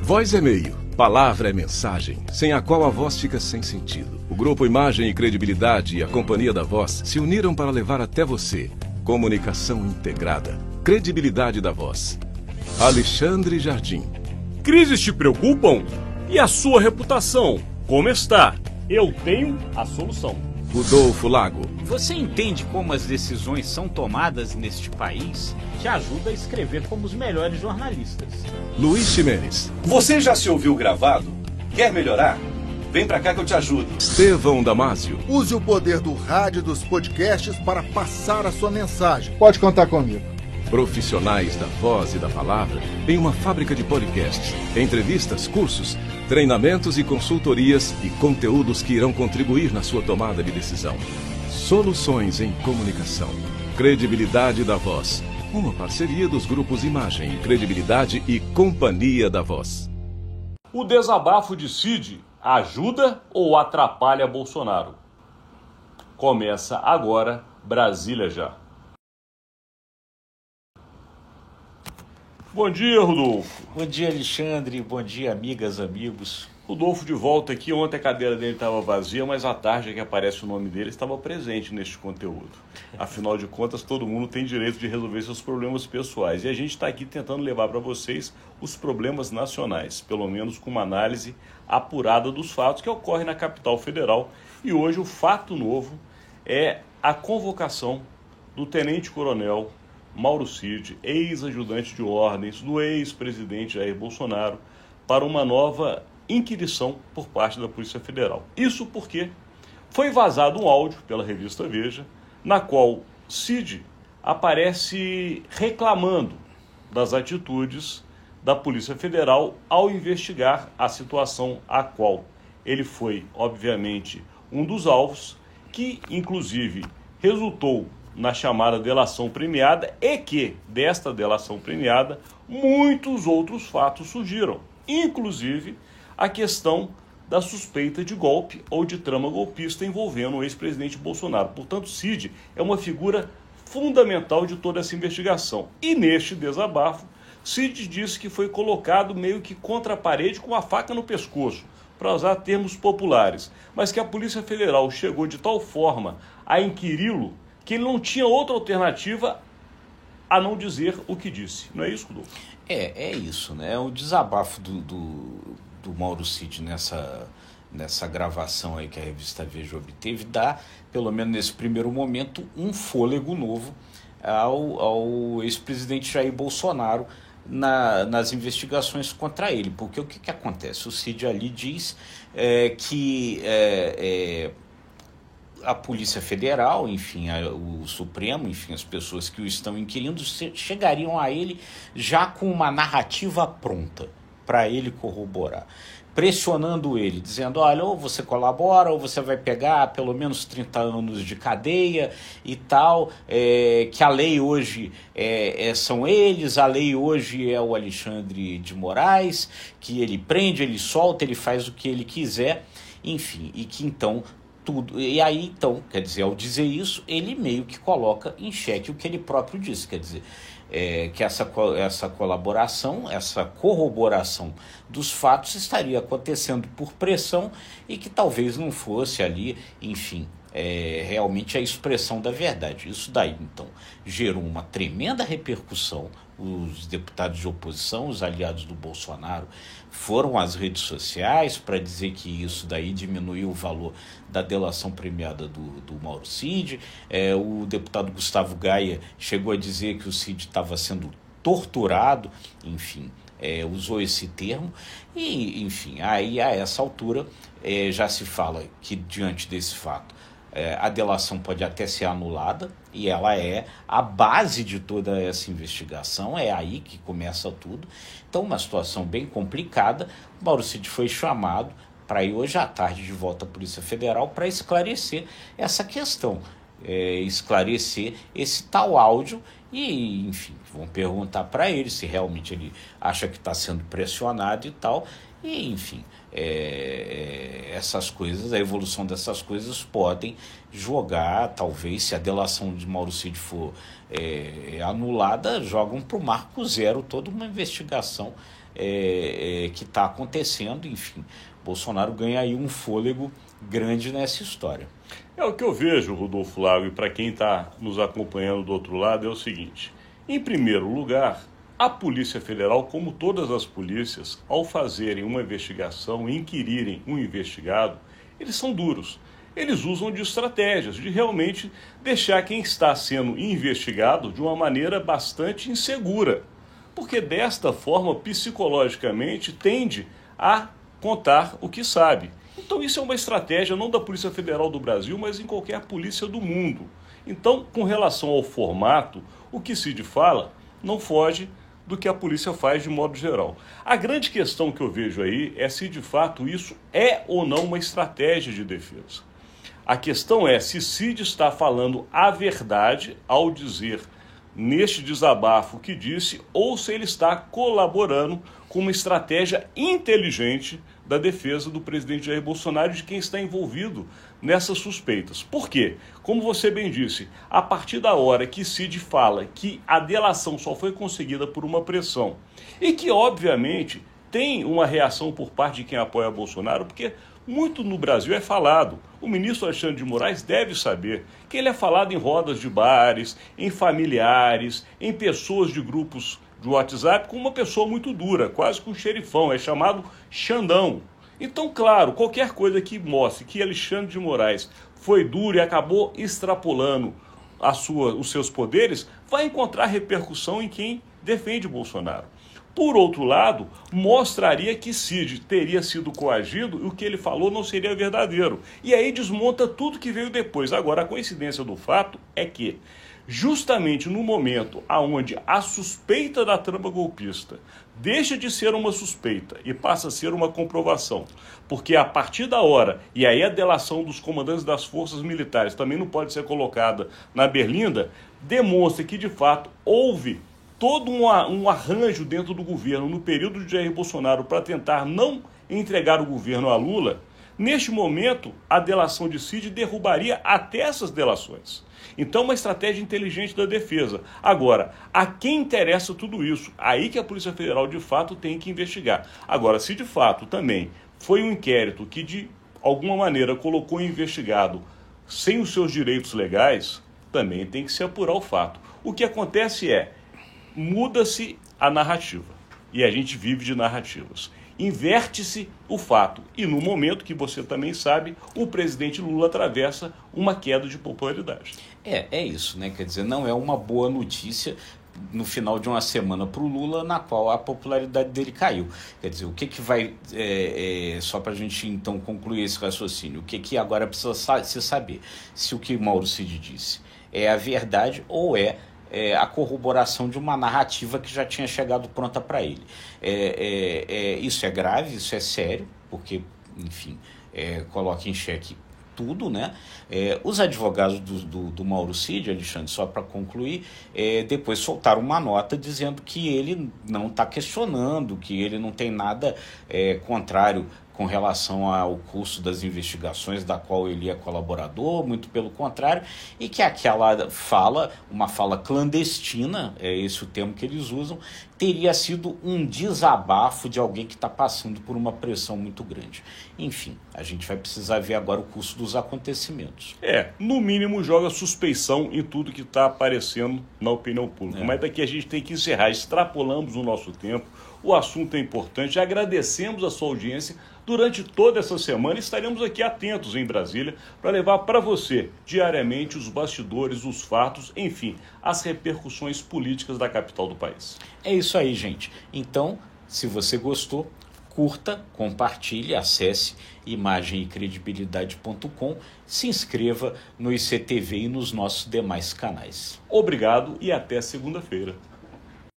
Voz é meio, palavra é mensagem, sem a qual a voz fica sem sentido. O Grupo Imagem e Credibilidade e a Companhia da Voz se uniram para levar até você comunicação integrada, credibilidade da voz. Alexandre Jardim. Crises te preocupam? E a sua reputação? Como está? Eu tenho a solução. Rodolfo Lago. Você entende como as decisões são tomadas neste país? Te ajuda a escrever como os melhores jornalistas. Luiz Ximenes. Você já se ouviu gravado? Quer melhorar? Vem pra cá que eu te ajudo. Estevão Damásio. Use o poder do rádio e dos podcasts para passar a sua mensagem. Pode contar comigo. Profissionais da voz e da palavra em uma fábrica de podcasts, entrevistas, cursos, treinamentos e consultorias e conteúdos que irão contribuir na sua tomada de decisão. Soluções em comunicação. Credibilidade da Voz. Uma parceria dos grupos Imagem, Credibilidade e Companhia da Voz. O desabafo de Cid ajuda ou atrapalha Bolsonaro? Começa agora, Brasília Já. Bom dia, Rodolfo. Bom dia, Alexandre. Bom dia, amigas, amigos. Rodolfo de volta aqui. Ontem a cadeira dele estava vazia, mas à tarde que aparece o nome dele estava presente neste conteúdo. Afinal de contas, todo mundo tem direito de resolver seus problemas pessoais. E a gente está aqui tentando levar para vocês os problemas nacionais, pelo menos com uma análise apurada dos fatos que ocorrem na capital federal. E hoje o fato novo é a convocação do tenente-coronel Mauro Cid, ex-ajudante de ordens do ex-presidente Jair Bolsonaro, para uma nova inquirição por parte da Polícia Federal. Isso porque foi vazado um áudio pela revista Veja, na qual Cid aparece reclamando das atitudes da Polícia Federal ao investigar a situação a qual ele foi, obviamente, um dos alvos, que inclusive resultou na chamada delação premiada e que, desta delação premiada, muitos outros fatos surgiram, inclusive a questão da suspeita de golpe ou de trama golpista envolvendo o ex-presidente Bolsonaro. Portanto, Cid é uma figura fundamental de toda essa investigação. E neste desabafo, Cid disse que foi colocado meio que contra a parede com a faca no pescoço, para usar termos populares, mas que a Polícia Federal chegou de tal forma a inquiri-lo que ele não tinha outra alternativa a não dizer o que disse. Não é isso, Rodolfo? É isso, né? O desabafo do Mauro Cid nessa gravação aí que a revista Veja obteve dá, pelo menos nesse primeiro momento, um fôlego novo ao ex-presidente Jair Bolsonaro nas investigações contra ele. Porque o que acontece? O Cid ali diz que a Polícia Federal, enfim, o Supremo, enfim, as pessoas que o estão inquirindo chegariam a ele já com uma narrativa pronta para ele corroborar, pressionando ele, dizendo, olha, ou você colabora ou você vai pegar pelo menos 30 anos de cadeia e tal, que a lei hoje são eles, a lei hoje é o Alexandre de Moraes, que ele prende, ele solta, ele faz o que ele quiser, enfim, e que então tudo. E aí, então, quer dizer, ao dizer isso, ele meio que coloca em xeque o que ele próprio disse, quer dizer, que essa colaboração, essa corroboração dos fatos estaria acontecendo por pressão e que talvez não fosse ali, enfim, realmente a expressão da verdade. Isso daí, então, gerou uma tremenda repercussão. Os deputados de oposição, os aliados do Bolsonaro, foram às redes sociais para dizer que isso daí diminuiu o valor da delação premiada do Mauro Cid. O deputado Gustavo Gaia chegou a dizer que o Cid estava sendo torturado, enfim, usou esse termo. E, enfim, aí a essa altura já se fala que diante desse fato a delação pode até ser anulada, e ela é a base de toda essa investigação, é aí que começa tudo. Então, uma situação bem complicada. O Mauro Cid foi chamado para ir hoje à tarde de volta à Polícia Federal para esclarecer essa questão, esclarecer esse tal áudio e, enfim, vão perguntar para ele se realmente ele acha que está sendo pressionado e tal. E, enfim, essas coisas, a evolução dessas coisas podem jogar, talvez, se a delação de Mauro Cid for anulada, jogam para o marco zero toda uma investigação que está acontecendo. Enfim, Bolsonaro ganha aí um fôlego grande nessa história. O que eu vejo, Rodolfo Lago, e para quem está nos acompanhando do outro lado, é o seguinte: em primeiro lugar, a Polícia Federal, como todas as polícias, ao fazerem uma investigação e inquirirem um investigado, eles são duros. Eles usam de estratégias, de realmente deixar quem está sendo investigado de uma maneira bastante insegura, porque desta forma, psicologicamente, tende a contar o que sabe. Então isso é uma estratégia não da Polícia Federal do Brasil, mas em qualquer polícia do mundo. Então, com relação ao formato, o que Cid fala não foge do que a polícia faz de modo geral. A grande questão que eu vejo aí é se de fato isso é ou não uma estratégia de defesa. A questão é se Cid está falando a verdade ao dizer neste desabafo que disse, ou se ele está colaborando com uma estratégia inteligente da defesa do presidente Jair Bolsonaro e de quem está envolvido nessas suspeitas. Por quê? Como você bem disse, a partir da hora que Cid fala que a delação só foi conseguida por uma pressão e que, obviamente, tem uma reação por parte de quem apoia Bolsonaro, porque muito no Brasil é falado. O ministro Alexandre de Moraes deve saber que ele é falado em rodas de bares, em familiares, em pessoas de grupos de WhatsApp, com uma pessoa muito dura, quase que um xerifão, é chamado Xandão. Então, claro, qualquer coisa que mostre que Alexandre de Moraes foi duro e acabou extrapolando os seus poderes, vai encontrar repercussão em quem defende Bolsonaro. Por outro lado, mostraria que Cid teria sido coagido e o que ele falou não seria verdadeiro. E aí desmonta tudo que veio depois. Agora, a coincidência do fato é que, justamente no momento onde a suspeita da trama golpista deixa de ser uma suspeita e passa a ser uma comprovação, porque a partir da hora, e aí a delação dos comandantes das forças militares também não pode ser colocada na berlinda, demonstra que de fato houve todo um arranjo dentro do governo no período de Jair Bolsonaro para tentar não entregar o governo a Lula. Neste momento, a delação de Cid derrubaria até essas delações. Então, uma estratégia inteligente da defesa. Agora, a quem interessa tudo isso? Aí que a Polícia Federal, de fato, tem que investigar. Agora, se de fato também foi um inquérito que, de alguma maneira, colocou o investigado sem os seus direitos legais, também tem que se apurar o fato. O que acontece é, muda-se a narrativa. E a gente vive de narrativas. Inverte-se o fato. E no momento que você também sabe, o presidente Lula atravessa uma queda de popularidade. É isso, né? Quer dizer, não é uma boa notícia no final de uma semana para o Lula, na qual a popularidade dele caiu. Quer dizer, o que vai... só para a gente, então, concluir esse raciocínio, o que agora precisa se saber? Se o que Mauro Cid disse é a verdade ou a corroboração de uma narrativa que já tinha chegado pronta para ele. Isso é grave, isso é sério, porque, enfim, coloca em xeque tudo, né? Os advogados do Mauro Cid, Alexandre, só para concluir, depois soltaram uma nota dizendo que ele não está questionando, que ele não tem nada contrário com relação ao curso das investigações da qual ele é colaborador, muito pelo contrário, e que aquela fala, uma fala clandestina, é esse o termo que eles usam, teria sido um desabafo de alguém que está passando por uma pressão muito grande. Enfim, a gente vai precisar ver agora o curso dos acontecimentos. No mínimo joga suspeição em tudo que está aparecendo na opinião pública. Mas daqui a gente tem que encerrar, extrapolamos o nosso tempo, o assunto é importante, agradecemos a sua audiência durante toda essa semana. Estaremos aqui atentos em Brasília para levar para você diariamente os bastidores, os fatos, enfim, as repercussões políticas da capital do país. É isso aí, gente. Então, se você gostou, curta, compartilhe, acesse imagemecredibilidade.com, se inscreva no ICTV e nos nossos demais canais. Obrigado e até segunda-feira.